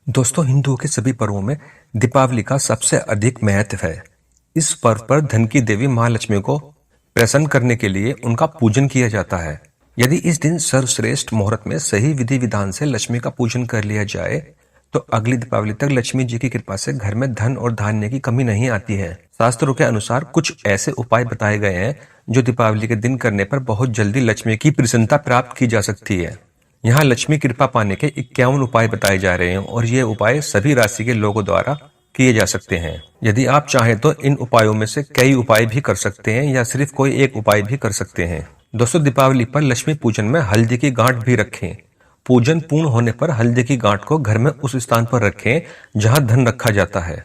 दोस्तों, हिंदुओं के सभी पर्वों में दीपावली का सबसे अधिक महत्व है। इस पर्व पर धन की देवी महालक्ष्मी को प्रसन्न करने के लिए उनका पूजन किया जाता है। यदि इस दिन सर्वश्रेष्ठ मुहूर्त में सही विधि विधान से लक्ष्मी का पूजन कर लिया जाए तो अगली दीपावली तक लक्ष्मी जी की कृपा से घर में धन और धान्य की कमी नहीं आती है। शास्त्रों के अनुसार कुछ ऐसे उपाय बताए गए हैं जो दीपावली के दिन करने पर बहुत जल्दी लक्ष्मी की प्रसन्नता प्राप्त की जा सकती है। यहाँ लक्ष्मी कृपा पाने के 51 उपाय बताए जा रहे हैं और ये उपाय सभी राशि के लोगों द्वारा किए जा सकते हैं। यदि आप चाहें तो इन उपायों में से कई उपाय भी कर सकते हैं या सिर्फ कोई एक उपाय भी कर सकते हैं। दोस्तों, दीपावली पर लक्ष्मी पूजन में हल्दी की गांठ भी रखें। पूजन पूर्ण होने पर हल्दी की गांठ को घर में उस स्थान पर रखें जहां धन रखा जाता है।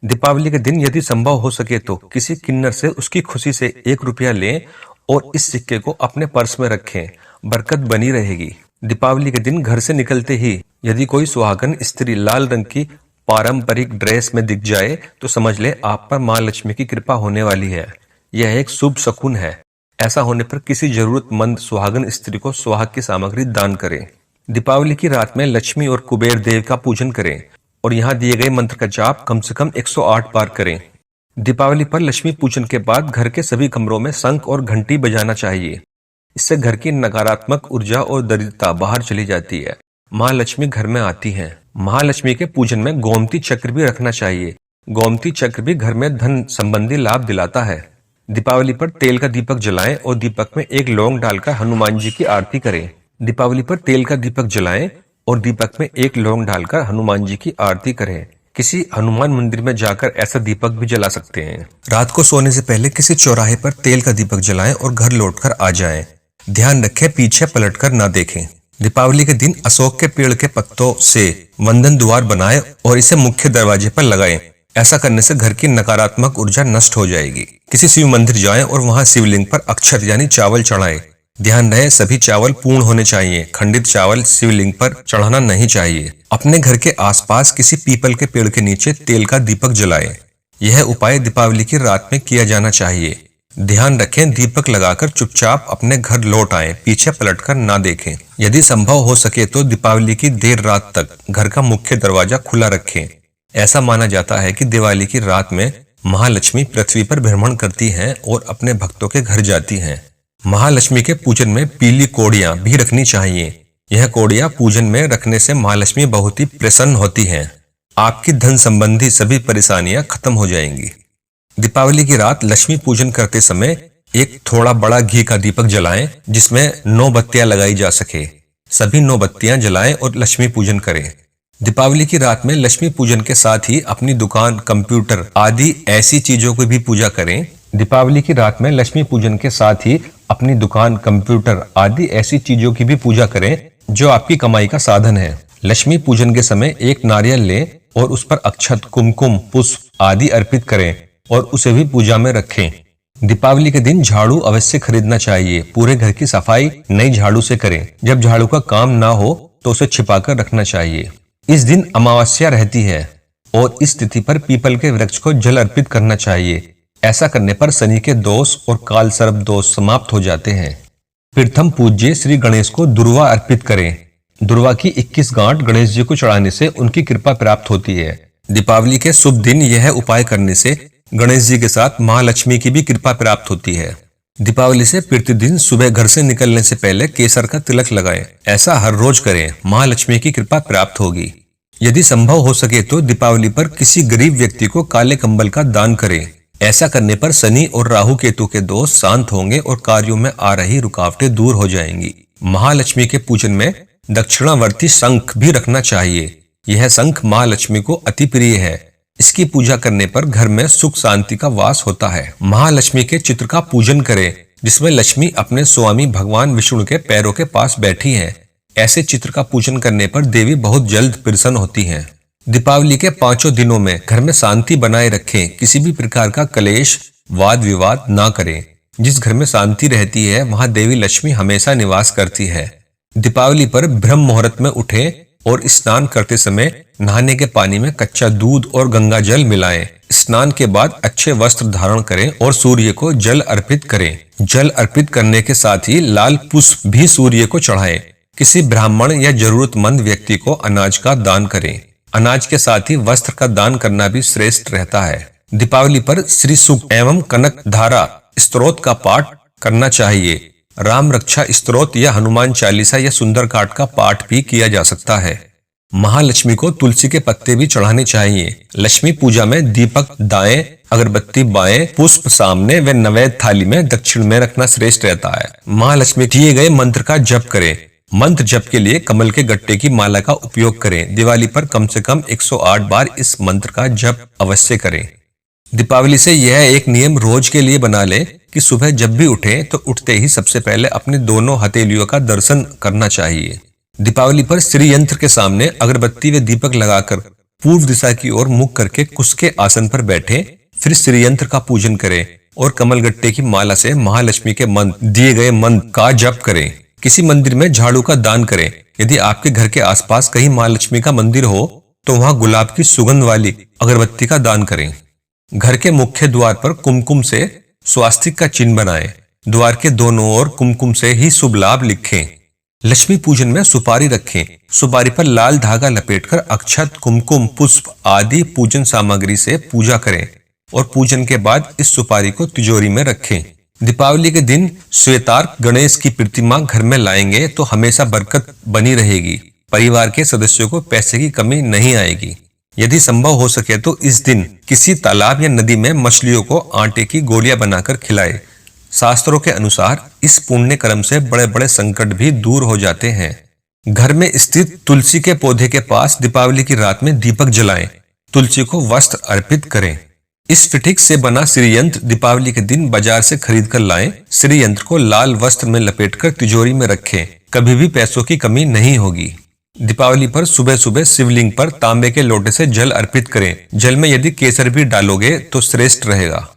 दीपावली के दिन यदि संभव हो सके तो किसी किन्नर से उसकी खुशी से 1 रुपया लें और इस सिक्के को अपने पर्स में रखें, बरकत बनी रहेगी। दीपावली के दिन घर से निकलते ही यदि कोई सुहागन स्त्री लाल रंग की पारंपरिक ड्रेस में दिख जाए तो समझ ले आप पर मां लक्ष्मी की कृपा होने वाली है। यह एक शुभ शकुन है। ऐसा होने पर किसी जरूरतमंद सुहागन स्त्री को सुहाग की सामग्री दान करें। दीपावली की रात में लक्ष्मी और कुबेर देव का पूजन करें और यहाँ दिए गए मंत्र का जाप कम से कम 108 बार करें। दीपावली पर लक्ष्मी पूजन के बाद घर के सभी कमरों में शंख और घंटी बजाना चाहिए। इससे घर की नकारात्मक ऊर्जा और दरिद्रता बाहर चली जाती है। माँ लक्ष्मी घर में आती हैं। महालक्ष्मी के पूजन में गोमती चक्र भी रखना चाहिए। गोमती चक्र भी घर में धन संबंधी लाभ दिलाता है। दीपावली पर तेल का दीपक जलाएं और दीपक में एक लौंग डालकर हनुमान जी की आरती करें। दीपावली पर तेल का दीपक जलाएं और दीपक में एक लौंग डालकर हनुमान जी की आरती करें। किसी हनुमान मंदिर में जाकर ऐसा दीपक भी जला सकते हैं। रात को सोने से पहले किसी चौराहे पर तेल का दीपक जलाएं और घर लौटकर आ जाएं। ध्यान रखें, पीछे पलटकर ना देखें। दीपावली के दिन अशोक के पेड़ के पत्तों से वंदन द्वार बनाएं और इसे मुख्य दरवाजे पर लगाएं। ऐसा करने से घर की नकारात्मक ऊर्जा नष्ट हो जाएगी। किसी शिव मंदिर जाएं और वहां शिवलिंग पर अक्षत यानी चावल चढ़ाएं। ध्यान रहे, सभी चावल पूर्ण होने चाहिए। खंडित चावल शिवलिंग पर चढ़ाना नहीं चाहिए। अपने घर के आसपास किसी पीपल के पेड़ के नीचे तेल का दीपक जलाएं। यह उपाय दीपावली की रात में किया जाना चाहिए। ध्यान रखें, दीपक लगाकर चुपचाप अपने घर लौट आएं, पीछे पलटकर ना देखें। यदि संभव हो सके तो दीपावली की देर रात तक घर का मुख्य दरवाजा खुला रखें। ऐसा माना जाता है कि दिवाली की रात में महालक्ष्मी पृथ्वी पर भ्रमण करती हैं और अपने भक्तों के घर जाती हैं। महालक्ष्मी के पूजन में पीली कौड़ियां भी रखनी चाहिए। यह कौड़ियां पूजन में रखने से महालक्ष्मी बहुत ही प्रसन्न होती हैं। आपकी धन संबंधी सभी परेशानियां खत्म हो जाएंगी। दीपावली की रात लक्ष्मी पूजन करते समय एक थोड़ा बड़ा घी का दीपक जलाएं जिसमें 9 बत्तियां लगाई जा सके। सभी 9 बत्तियां जलाएं और लक्ष्मी पूजन करें। दीपावली की रात में लक्ष्मी पूजन के साथ ही अपनी दुकान, कंप्यूटर आदि ऐसी चीजों की भी पूजा करें। दीपावली की रात में लक्ष्मी पूजन के साथ ही अपनी दुकान, कंप्यूटर आदि ऐसी चीजों की भी पूजा करें जो आपकी कमाई का साधन है। लक्ष्मी पूजन के समय एक नारियल लें और उस पर अक्षत, कुमकुम, पुष्प आदि अर्पित करें और उसे भी पूजा में रखें। दीपावली के दिन झाड़ू अवश्य खरीदना चाहिए। पूरे घर की सफाई नई झाड़ू से करें। जब झाड़ू का काम ना हो तो उसे छिपाकर रखना चाहिए। इस दिन अमावस्या रहती है और इस तिथि पर पीपल के वृक्ष को जल अर्पित करना चाहिए। ऐसा करने पर शनि के दोष और काल सर्प दोष समाप्त हो जाते हैं। प्रथम पूज्य श्री गणेश को दुर्वा अर्पित करें। दुर्वा की 21 गांठ गणेश जी को चढ़ाने से उनकी कृपा प्राप्त होती है। दीपावली के शुभ दिन यह उपाय करने से गणेश जी के साथ महालक्ष्मी की भी कृपा प्राप्त होती है। दीपावली से प्रतिदिन सुबह घर से निकलने से पहले केसर का तिलक लगाएं। ऐसा हर रोज करें, महालक्ष्मी की कृपा प्राप्त होगी। यदि संभव हो सके तो दीपावली पर किसी गरीब व्यक्ति को काले कंबल का दान करें। ऐसा करने पर शनि और राहु केतु के दोष शांत होंगे और कार्यों में आ रही रुकावटें दूर हो जाएंगी। महालक्ष्मी के पूजन में दक्षिणावर्ती शंख भी रखना चाहिए। यह शंख महालक्ष्मी को अति प्रिय है। इसकी पूजा करने पर घर में सुख शांति का वास होता है। महालक्ष्मी के चित्र का पूजन करें जिसमें लक्ष्मी अपने स्वामी भगवान विष्णु के पैरों के पास बैठी हैं। ऐसे चित्र का पूजन करने पर देवी बहुत जल्द प्रसन्न होती हैं। दीपावली के 5 दिनों में घर में शांति बनाए रखें। किसी भी प्रकार का कलेश, वाद विवाद ना करें। जिस घर में शांति रहती है वहां देवी लक्ष्मी हमेशा निवास करती है। दीपावली पर ब्रह्म मुहूर्त में उठें और स्नान करते समय नहाने के पानी में कच्चा दूध और गंगा जल मिलाएं। स्नान के बाद अच्छे वस्त्र धारण करें और सूर्य को जल अर्पित करें। जल अर्पित करने के साथ ही लाल पुष्प भी सूर्य को चढ़ाएं। किसी ब्राह्मण या जरूरतमंद व्यक्ति को अनाज का दान करें। अनाज के साथ ही वस्त्र का दान करना भी श्रेष्ठ रहता है। दीपावली पर श्री सूक्त एवं कनक धारा स्तोत्र का पाठ करना चाहिए। राम रक्षा स्तोत्र या हनुमान चालीसा या सुंदरकांड का पाठ भी किया जा सकता है। महालक्ष्मी को तुलसी के पत्ते भी चढ़ाने चाहिए। लक्ष्मी पूजा में दीपक दाएं, अगरबत्ती बाएं, पुष्प सामने व नैवेद्य थाली में दक्षिण में रखना श्रेष्ठ रहता है। महालक्ष्मी दिए गए मंत्र का जप करें। मंत्र जप के लिए कमल के गट्टे की माला का उपयोग करें। दिवाली पर कम से कम 108 बार इस मंत्र का जप अवश्य करें। दीपावली से यह एक नियम रोज के लिए बना लें कि सुबह जब भी उठें तो उठते ही सबसे पहले अपने दोनों हथेलियों का दर्शन करना चाहिए। दीपावली पर श्री यंत्र के सामने अगरबत्ती व दीपक लगाकर पूर्व दिशा की ओर मुख करके कुश के आसन पर बैठे, फिर श्री यंत्र का पूजन करें और कमलगट्टे की माला से महालक्ष्मी के मंत्र दिए गए मंत्र का जप करें। किसी मंदिर में झाड़ू का दान करें। यदि आपके घर के आसपास कहीं महालक्ष्मी का मंदिर हो तो वहां गुलाब की सुगंध वाली अगरबत्ती का दान करें। घर के मुख्य द्वार पर कुमकुम से स्वास्तिक का चिन्ह बनाएं। द्वार के दोनों ओर कुमकुम से ही शुभ लाभ लिखें। लक्ष्मी पूजन में सुपारी रखें। सुपारी पर लाल धागा लपेटकर अक्षत, कुमकुम, पुष्प आदि पूजन सामग्री से पूजा करें और पूजन के बाद इस सुपारी को तिजोरी में रखें। दीपावली के दिन श्वेतार्क गणेश की प्रतिमा घर में लाएंगे तो हमेशा बरकत बनी रहेगी। परिवार के सदस्यों को पैसे की कमी नहीं आएगी। यदि संभव हो सके तो इस दिन किसी तालाब या नदी में मछलियों को आटे की गोलियां बनाकर खिलाएं। शास्त्रों के अनुसार इस पुण्य कर्म से बड़े बड़े संकट भी दूर हो जाते हैं। घर में स्थित तुलसी के पौधे के पास दीपावली की रात में दीपक जलाएं। तुलसी को वस्त्र अर्पित करें। इस फिटिक से बना श्री यंत्र दीपावली के दिन बाजार से खरीद कर लाएं। श्री यंत्र को लाल वस्त्र में लपेटकर तिजोरी में रखें। कभी भी पैसों की कमी नहीं होगी। दीपावली पर सुबह सुबह शिवलिंग पर तांबे के लोटे से जल अर्पित करें। जल में यदि केसर भी डालोगे तो श्रेष्ठ रहेगा।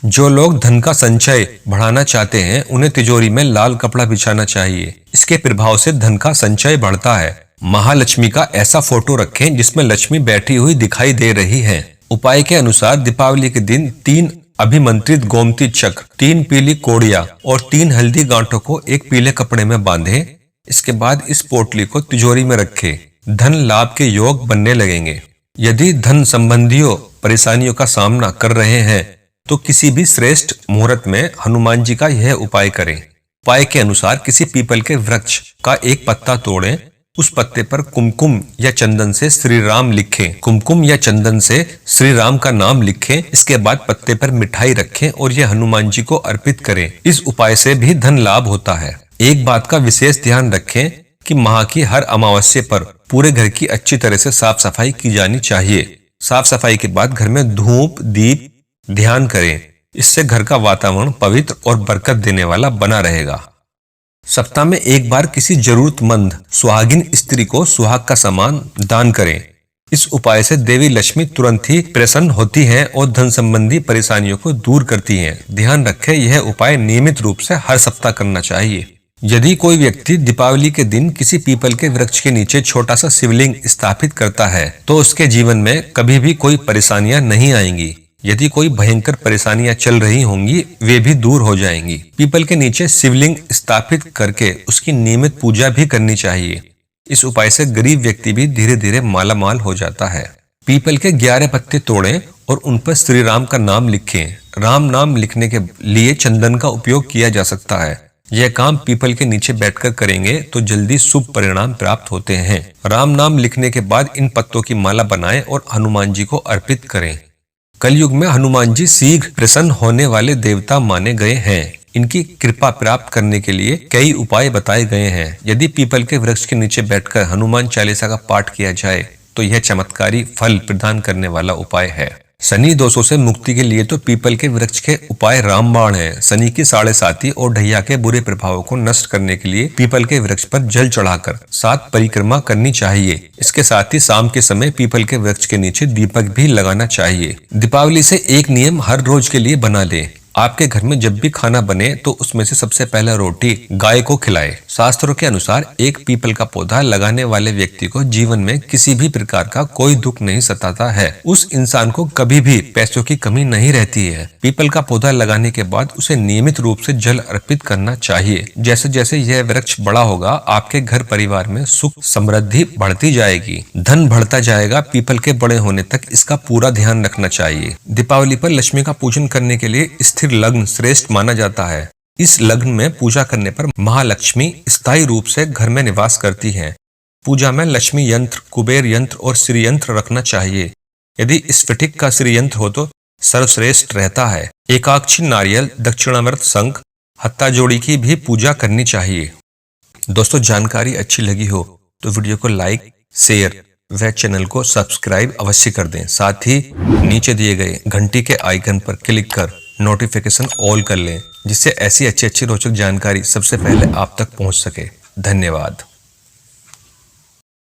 जो लोग धन का संचय बढ़ाना चाहते हैं उन्हें तिजोरी में लाल कपड़ा बिछाना चाहिए। इसके प्रभाव से धन का संचय बढ़ता है। महालक्ष्मी का ऐसा फोटो रखें जिसमें लक्ष्मी बैठी हुई दिखाई दे रही है। उपाय के अनुसार दीपावली के दिन 3 अभिमंत्रित गोमती चक्र, 3 पीली कोड़ियां और 3 हल्दी गांठों को एक पीले कपड़े में बांधें। इसके बाद इस पोटली को तिजोरी में रखें। धन लाभ के योग बनने लगेंगे। यदि धन संबंधियों परेशानियों का सामना कर रहे हैं तो किसी भी श्रेष्ठ मुहूर्त में हनुमान जी का यह उपाय करें। उपाय के अनुसार किसी पीपल के वृक्ष का एक पत्ता तोड़ें। उस पत्ते पर कुमकुम या चंदन से श्री राम लिखें। कुमकुम या चंदन से श्री राम का नाम लिखें। इसके बाद पत्ते पर मिठाई रखें और यह हनुमान जी को अर्पित करें। इस उपाय से भी धन लाभ होता है। एक बात का विशेष ध्यान रखें कि माह की हर अमावस्या पर पूरे घर की अच्छी तरह से साफ सफाई की जानी चाहिए। साफ सफाई के बाद घर में धूप दीप ध्यान करें। इससे घर का वातावरण पवित्र और बरकत देने वाला बना रहेगा। सप्ताह में एक बार किसी जरूरतमंद सुहागिन स्त्री को सुहाग का सामान दान करें। इस उपाय से देवी लक्ष्मी तुरंत ही प्रसन्न होती हैं और धन संबंधी परेशानियों को दूर करती हैं। ध्यान रखें यह उपाय नियमित रूप से हर सप्ताह करना चाहिए। यदि कोई व्यक्ति दीपावली के दिन किसी पीपल के वृक्ष के नीचे छोटा सा शिवलिंग स्थापित करता है तो उसके जीवन में कभी भी कोई परेशानियां नहीं आएंगी। यदि कोई भयंकर परेशानियां चल रही होंगी वे भी दूर हो जाएंगी। पीपल के नीचे शिवलिंग स्थापित करके उसकी नियमित पूजा भी करनी चाहिए। इस उपाय से गरीब व्यक्ति भी धीरे धीरे माला माल हो जाता है। पीपल के 11 पत्ते तोड़ें और उन पर श्री राम का नाम लिखें। राम नाम लिखने के लिए चंदन का उपयोग किया जा सकता है। यह काम पीपल के नीचे बैठकर करेंगे तो जल्दी शुभ परिणाम प्राप्त होते हैं। राम नाम लिखने के बाद इन पत्तों की माला बनाएं और हनुमान जी को अर्पित करें। कलयुग में हनुमान जी शीघ्र प्रसन्न होने वाले देवता माने गए हैं। इनकी कृपा प्राप्त करने के लिए कई उपाय बताए गए हैं। यदि पीपल के वृक्ष के नीचे बैठकर हनुमान चालीसा का पाठ किया जाए तो यह चमत्कारी फल प्रदान करने वाला उपाय है। शनि दोषों से मुक्ति के लिए तो पीपल के वृक्ष के उपाय रामबाण है। शनि की 7.5 और ढैया के बुरे प्रभावों को नष्ट करने के लिए पीपल के वृक्ष पर जल चढ़ाकर 7 परिक्रमा करनी चाहिए। इसके साथ ही शाम के समय पीपल के वृक्ष के नीचे दीपक भी लगाना चाहिए। दीपावली से एक नियम हर रोज के लिए बना लें आपके घर में जब भी खाना बने तो उसमें से सबसे पहले रोटी गाय को खिलाए। शास्त्रों के अनुसार एक पीपल का पौधा लगाने वाले व्यक्ति को जीवन में किसी भी प्रकार का कोई दुख नहीं सताता है। उस इंसान को कभी भी पैसों की कमी नहीं रहती है। पीपल का पौधा लगाने के बाद उसे नियमित रूप से जल अर्पित करना चाहिए। जैसे जैसे यह वृक्ष बड़ा होगा, आपके घर परिवार में सुख समृद्धि बढ़ती जाएगी, धन बढ़ता जाएगा। पीपल के बड़े होने तक इसका पूरा ध्यान रखना चाहिए। दीपावली पर लक्ष्मी का पूजन करने के लिए स्थिर लग्न श्रेष्ठ माना जाता है। इस लग्न में पूजा करने पर महालक्ष्मी स्थायी रूप से घर में निवास करती हैं। पूजा में लक्ष्मी यंत्र, कुबेर यंत्र और श्री यंत्र रखना चाहिए। यदि स्फटिक का श्री यंत्र हो तो सर्वश्रेष्ठ रहता है। एकाक्षी नारियल, दक्षिणावर्त शंख, हत्ता जोड़ी की भी पूजा करनी चाहिए। दोस्तों, जानकारी अच्छी लगी हो तो वीडियो को लाइक, शेयर व चैनल को सब्सक्राइब अवश्य कर दें। साथ ही नीचे दिए गए घंटी के आइकन पर क्लिक कर नोटिफिकेशन ऑल कर लें, जिससे ऐसी अच्छी रोचक जानकारी सबसे पहले आप तक पहुंच सके। धन्यवाद।